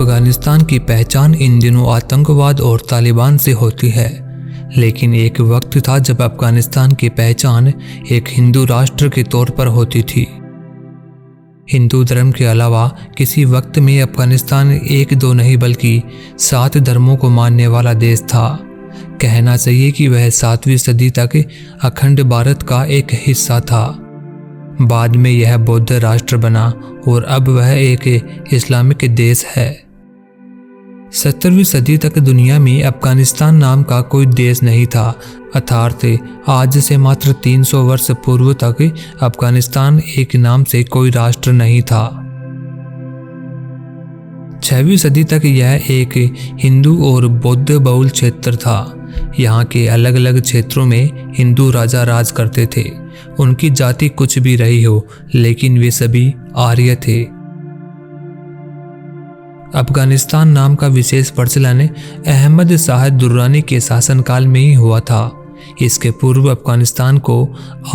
अफगानिस्तान की पहचान इन दिनों आतंकवाद और तालिबान से होती है, लेकिन एक वक्त था जब अफगानिस्तान की पहचान एक हिंदू राष्ट्र के तौर पर होती थी। हिंदू धर्म के अलावा किसी वक्त में अफगानिस्तान एक दो नहीं बल्कि 7 धर्मों को मानने वाला देश था। कहना चाहिए कि वह 7वीं सदी तक अखंड भारत का एक हिस्सा था। बाद में यह बौद्ध राष्ट्र बना और अब वह एक इस्लामिक देश है। 17वीं सदी तक दुनिया में अफगानिस्तान नाम का कोई देश नहीं था, अर्थात आज से मात्र 300 वर्ष पूर्व तक अफगानिस्तान एक नाम से कोई राष्ट्र नहीं था। 6वीं सदी तक यह एक हिंदू और बौद्ध बहुल क्षेत्र था। यहाँ के अलग अलग क्षेत्रों में हिंदू राजा राज करते थे। उनकी जाति कुछ भी रही हो, लेकिन वे सभी आर्य थे। अफगानिस्तान नाम का विशेष प्रचलन अहमद शाह दुर्रानी के शासनकाल में ही हुआ था। इसके पूर्व अफगानिस्तान को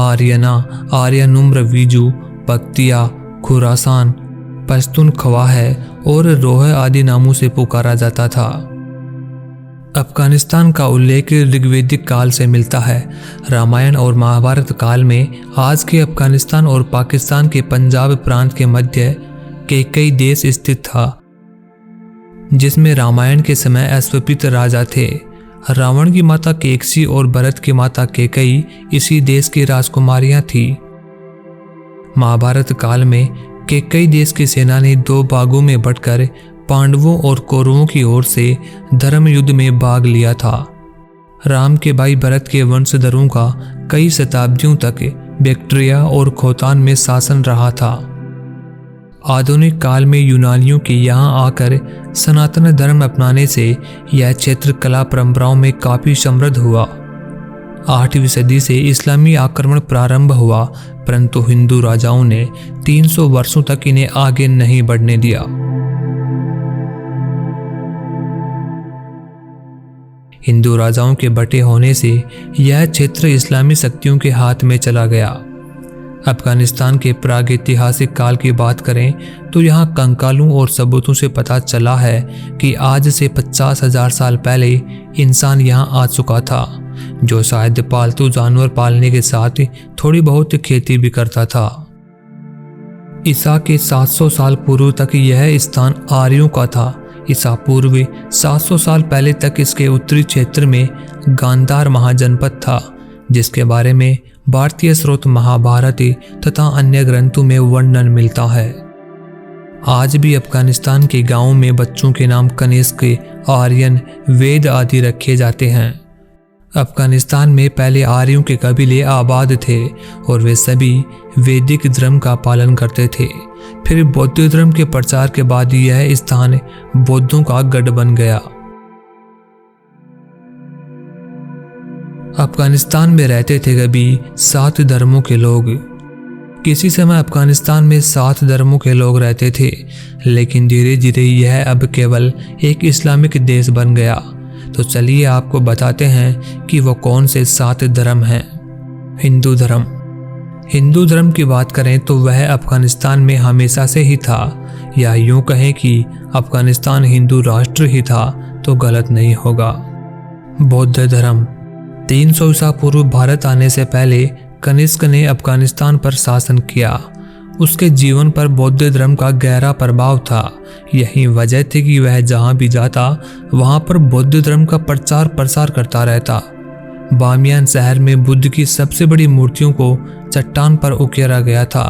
आर्यना, आर्यनुम्र, वीजू, बख्तिया, खुरासान, पश्तूनख्वा और रोह आदि नामों से पुकारा जाता था। अफगानिस्तान का उल्लेख ऋग्वेदिक काल से मिलता है। रामायण और महाभारत काल में आज के अफगानिस्तान और पाकिस्तान के पंजाब प्रांत के मध्य के कई देश स्थित था, जिसमें रामायण के समय अश्वपित राजा थे। रावण की माता केकसी और भरत की माता केकई इसी देश की राजकुमारियां थी। महाभारत काल में केकई देश की सेना ने 2 भागों में बंटकर पांडवों और कौरवों की ओर से धर्म युद्ध में भाग लिया था। राम के भाई भरत के वंशधरों का कई शताब्दियों तक बैक्ट्रिया और खोतान में शासन रहा था। आधुनिक काल में यूनानियों के यहाँ आकर सनातन धर्म अपनाने से यह क्षेत्र कला परंपराओं में काफी समृद्ध हुआ। 8वीं सदी से इस्लामी आक्रमण प्रारंभ हुआ, परंतु हिंदू राजाओं ने 300 वर्षों तक इन्हें आगे नहीं बढ़ने दिया। हिंदू राजाओं के बटे होने से यह क्षेत्र इस्लामी शक्तियों के हाथ में चला गया। अफगानिस्तान के प्रागैतिहासिक काल की बात करें तो यहाँ कंकालों और सबूतों से पता चला है कि आज से 50,000 साल पहले इंसान यहाँ आ चुका था, जो शायद पालतू जानवर पालने के साथ थोड़ी बहुत खेती भी करता था। ईसा के 700 साल पूर्व तक यह स्थान आर्यों का था। ईसा पूर्व 700 साल पहले तक इसके उत्तरी क्षेत्र में गांधार महाजनपद था, जिसके बारे में भारतीय स्रोत महाभारत तथा अन्य ग्रंथों में वर्णन मिलता है। आज भी अफगानिस्तान के गांवों में बच्चों के नाम कनिष्क, आर्यन, वेद आदि रखे जाते हैं। अफगानिस्तान में पहले आर्यों के कबीले आबाद थे और वे सभी वैदिक धर्म का पालन करते थे। फिर बौद्ध धर्म के प्रचार के बाद यह स्थान बौद्धों का गढ़ बन गया। अफगानिस्तान में रहते थे कभी 7 धर्मों के लोग। किसी समय अफगानिस्तान में 7 धर्मों के लोग रहते थे, लेकिन धीरे धीरे यह अब केवल एक इस्लामिक देश बन गया। तो चलिए आपको बताते हैं कि वो कौन से 7 धर्म हैं। हिंदू धर्म। हिंदू धर्म की बात करें तो वह अफगानिस्तान में हमेशा से ही था, या यूं कहें कि अफगानिस्तान हिंदू राष्ट्र ही था तो गलत नहीं होगा। बौद्ध धर्म। 300 ईसा पूर्व भारत आने से पहले कनिष्क ने अफगानिस्तान पर शासन किया। उसके जीवन पर बौद्ध धर्म का गहरा प्रभाव था। यही वजह थी कि वह जहां भी जाता वहां पर बौद्ध धर्म का प्रचार प्रसार करता रहता। बामियान शहर में बुद्ध की सबसे बड़ी मूर्तियों को चट्टान पर उकेरा गया था।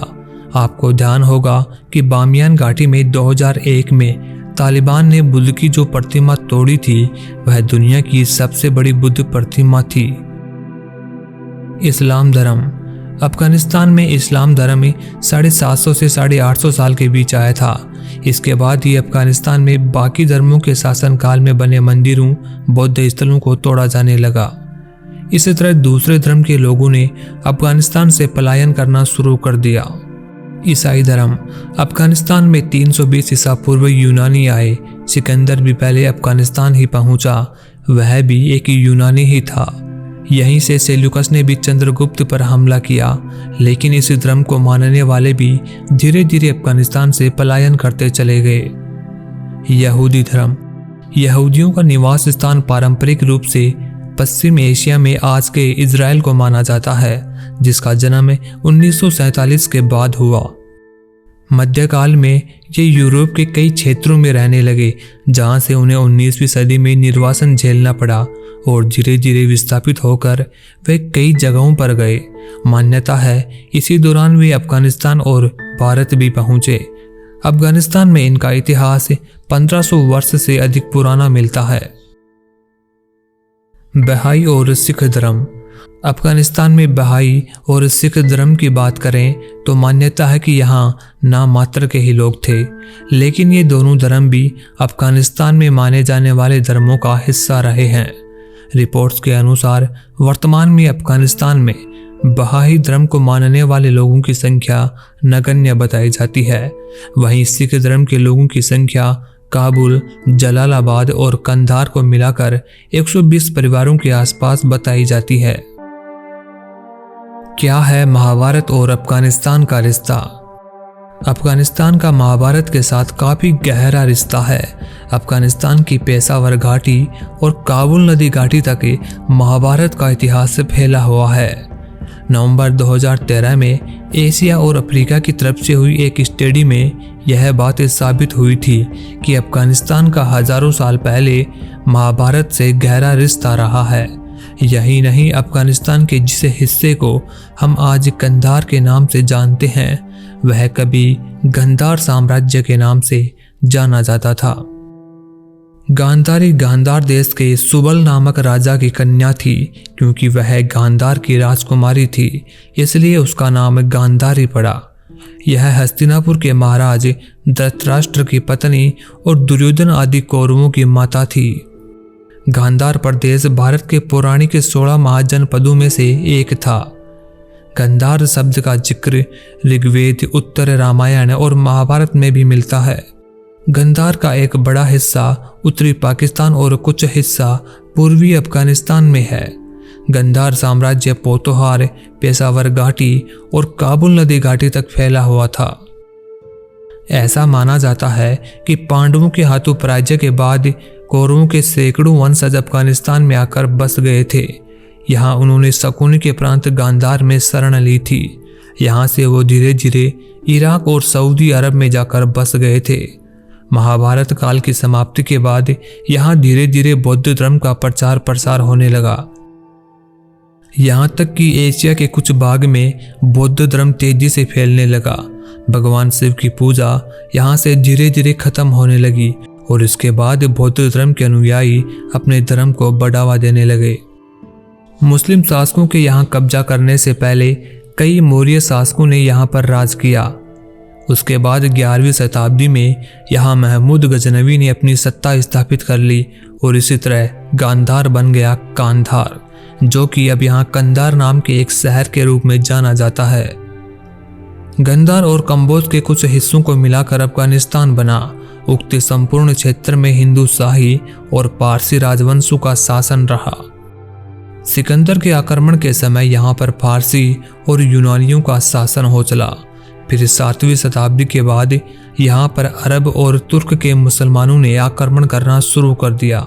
आपको ध्यान होगा कि बामियान घाटी में 2001 में तालिबान ने बुद्ध की जो प्रतिमा तोड़ी थी वह दुनिया की सबसे बड़ी बुद्ध प्रतिमा थी। इस्लाम धर्म। अफगानिस्तान में इस्लाम धर्म 750 से 850 साल के बीच आया था। इसके बाद ही अफगानिस्तान में बाकी धर्मों के शासनकाल में बने मंदिरों, बौद्ध स्थलों को तोड़ा जाने लगा। इसी तरह दूसरे धर्म के लोगों ने अफगानिस्तान से पलायन करना शुरू कर दिया। ईसाई धर्म। अफगानिस्तान में 320 ईसा पूर्व यूनानी आए। सिकंदर भी पहले अफगानिस्तान ही पहुंचा, वह भी एक यूनानी ही था। यहीं से सेल्यूकस ने भी चंद्रगुप्त पर हमला किया, लेकिन इस धर्म को मानने वाले भी धीरे धीरे अफगानिस्तान से पलायन करते चले गए। यहूदी धर्म। यहूदियों का निवास स्थान पारंपरिक रूप से पश्चिम एशिया में आज के इज़राइल को माना जाता है, जिसका जन्म 1947 के बाद हुआ। मध्यकाल में ये यूरोप के कई क्षेत्रों में रहने लगे, जहां से उन्हें 19वीं सदी में निर्वासन झेलना पड़ा और धीरे धीरे विस्थापित होकर वे कई जगहों पर गए। मान्यता है इसी दौरान वे अफगानिस्तान और भारत भी पहुंचे। अफगानिस्तान में इनका इतिहास 1500 वर्ष से अधिक पुराना मिलता है। बहाई और सिख धर्म। अफगानिस्तान में बहाई और सिख धर्म की बात करें तो मान्यता है कि यहाँ नाम मात्र के ही लोग थे, लेकिन ये दोनों धर्म भी अफगानिस्तान में माने जाने वाले धर्मों का हिस्सा रहे हैं। रिपोर्ट्स के अनुसार वर्तमान में अफगानिस्तान में बहाई धर्म को मानने वाले लोगों की संख्या नगण्य बताई जाती है। वहीं सिख धर्म के लोगों की संख्या काबुल, जलालाबाद और कंधार को मिलाकर 120 परिवारों के आसपास बताई जाती है। क्या है महाभारत और अफगानिस्तान का रिश्ता? अफगानिस्तान का महाभारत के साथ काफी गहरा रिश्ता है। अफगानिस्तान की पेशावर घाटी और काबुल नदी घाटी तक महाभारत का इतिहास फैला हुआ है। नवंबर 2013 में एशिया और अफ्रीका की तरफ से हुई एक स्टडी में यह बात साबित हुई थी कि अफगानिस्तान का हजारों साल पहले महाभारत से गहरा रिश्ता रहा है। यही नहीं, अफगानिस्तान के जिस हिस्से को हम आज कंधार के नाम से जानते हैं, वह कभी गांधार साम्राज्य के नाम से जाना जाता था। गांधारी गांधार देश के सुबल नामक राजा की कन्या थी। क्योंकि वह गांधार की राजकुमारी थी, इसलिए उसका नाम गांधारी पड़ा। यह हस्तिनापुर के महाराज धृतराष्ट्र की पत्नी और दुर्योधन आदि कौरवों की माता थी। गांधार प्रदेश भारत के पौराणिक 16 महाजनपदों में से एक था। गांधार शब्द का जिक्र ऋग्वेद, उत्तर रामायण और महाभारत में भी मिलता है। गांधार का एक बड़ा हिस्सा उत्तरी पाकिस्तान और कुछ हिस्सा पूर्वी अफगानिस्तान में है। गांधार साम्राज्य पोतोहार, पेशावर घाटी और काबुल नदी घाटी तक फैला हुआ था। ऐसा माना जाता है कि पांडवों के हाथों पराजय के बाद कौरवों के सैकड़ों वंशज अफगानिस्तान में आकर बस गए थे। यहाँ उन्होंने शकुनी के प्रांत गांधार में शरण ली थी। यहाँ से वो धीरे धीरे इराक और सऊदी अरब में जाकर बस गए थे। महाभारत काल की समाप्ति के बाद यहाँ धीरे धीरे बौद्ध धर्म का प्रचार प्रसार होने लगा। यहाँ तक कि एशिया के कुछ भाग में बौद्ध धर्म तेजी से फैलने लगा। भगवान शिव की पूजा यहाँ से धीरे धीरे खत्म होने लगी और इसके बाद बौद्ध धर्म के अनुयायी अपने धर्म को बढ़ावा देने लगे। मुस्लिम शासकों के यहाँ कब्जा करने से पहले कई मौर्य शासकों ने यहाँ पर राज किया। उसके बाद 11वीं शताब्दी में यहाँ महमूद गजनवी ने अपनी सत्ता स्थापित कर ली और इसी तरह गांधार बन गया कांधार, जो कि अब यहाँ कंधार नाम के एक शहर के रूप में जाना जाता है। गांधार और कंबोज के कुछ हिस्सों को मिलाकर अफगानिस्तान बना। उक्त संपूर्ण क्षेत्र में हिंदू शाही और पारसी राजवंशों का शासन रहा। सिकंदर के आक्रमण के समय यहाँ पर फारसी और यूनानियों का शासन हो चला। फिर 7वीं शताब्दी के बाद यहाँ पर अरब और तुर्क के मुसलमानों ने आक्रमण करना शुरू कर दिया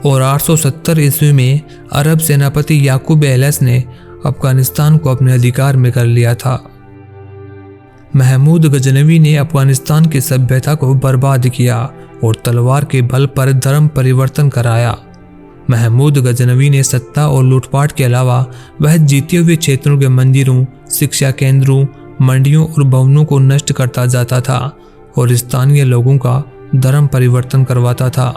और 870 ईस्वी में अरब सेनापति याकूब एलस ने अफगानिस्तान को अपने अधिकार में कर लिया था। महमूद गजनवी ने अफगानिस्तान की सभ्यता को बर्बाद किया और तलवार के बल पर धर्म परिवर्तन कराया। महमूद गजनवी ने सत्ता और लूटपाट के अलावा वह जीते हुए क्षेत्रों के मंदिरों, शिक्षा केंद्रों, मंडियों और भवनों को नष्ट करता जाता था और स्थानीय लोगों का धर्म परिवर्तन करवाता था।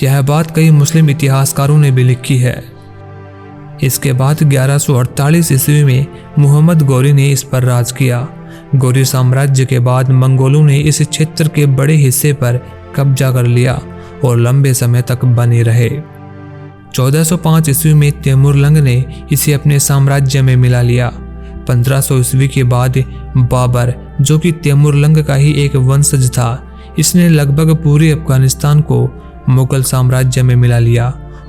यह बात कई मुस्लिम इतिहासकारों ने भी लिखी है। इसके बाद 1148 ईस्वी में मोहम्मद गौरी ने इस पर राज किया। गौरी साम्राज्य के बाद मंगोलों ने इस क्षेत्र के बड़े हिस्से पर कब्जा कर लिया और लंबे समय तक बने रहे। 1405 ईस्वी में तैमूरलंग ने इसे अपने साम्राज्य में मिला लिया। 1500 ईस्वी के बाद बाबर, जो कि तैमूरलंग का ही एक वंशज था, इसने लगभग पूरे अफगानिस्तान को मुगल साम्राज्य में मिला लिया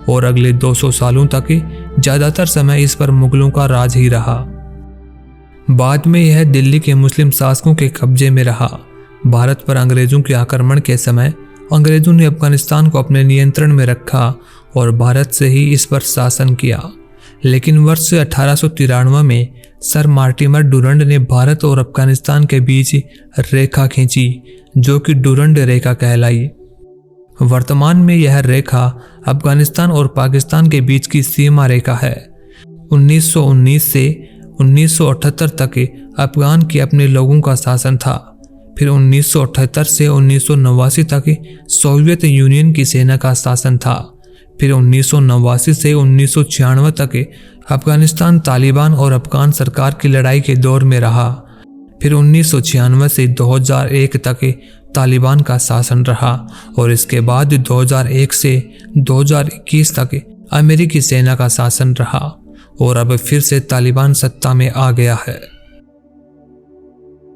और अगले 200 सालों तक ज्यादातर समय इस पर मुगलों का राज ही रहा। बाद में यह दिल्ली के मुस्लिम शासकों के कब्जे में रहा। भारत पर अंग्रेजों के आक्रमण के समय अंग्रेजों ने अफगानिस्तान को अपने नियंत्रण में रखा और भारत से ही इस पर शासन किया। लेकिन वर्ष 1893 में सर मार्टिमर डुरंड ने भारत और अफगानिस्तान के बीच रेखा खींची, जो कि डुरंड रेखा कहलाई। वर्तमान में यह रेखा अफगानिस्तान और पाकिस्तान के बीच की सीमा रेखा है। 1919 से 1978 तक अफगान के अपने लोगों का शासन था। फिर 1978 से 1989 तक सोवियत यूनियन की सेना का शासन था। फिर 1989 से 1996 तक अफगानिस्तान तालिबान और अफगान सरकार की लड़ाई के दौर में रहा। फिर 1996 से 2001 तक तालिबान का शासन रहा और इसके बाद 2001 से 2021 तक अमेरिकी सेना का शासन रहा और अब फिर से तालिबान सत्ता में आ गया है।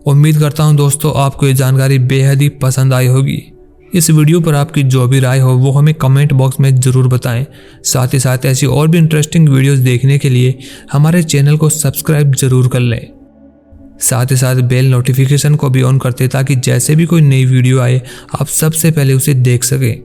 उम्मीद करता हूं दोस्तों आपको ये जानकारी बेहद ही पसंद आई होगी। इस वीडियो पर आपकी जो भी राय हो वो हमें कमेंट बॉक्स में ज़रूर बताएं। साथ ही साथ ऐसी और भी इंटरेस्टिंग वीडियोस देखने के लिए हमारे चैनल को सब्सक्राइब जरूर कर लें। साथ ही साथ बेल नोटिफिकेशन को भी ऑन करते ताकि जैसे भी कोई नई वीडियो आए आप सबसे पहले उसे देख सकें।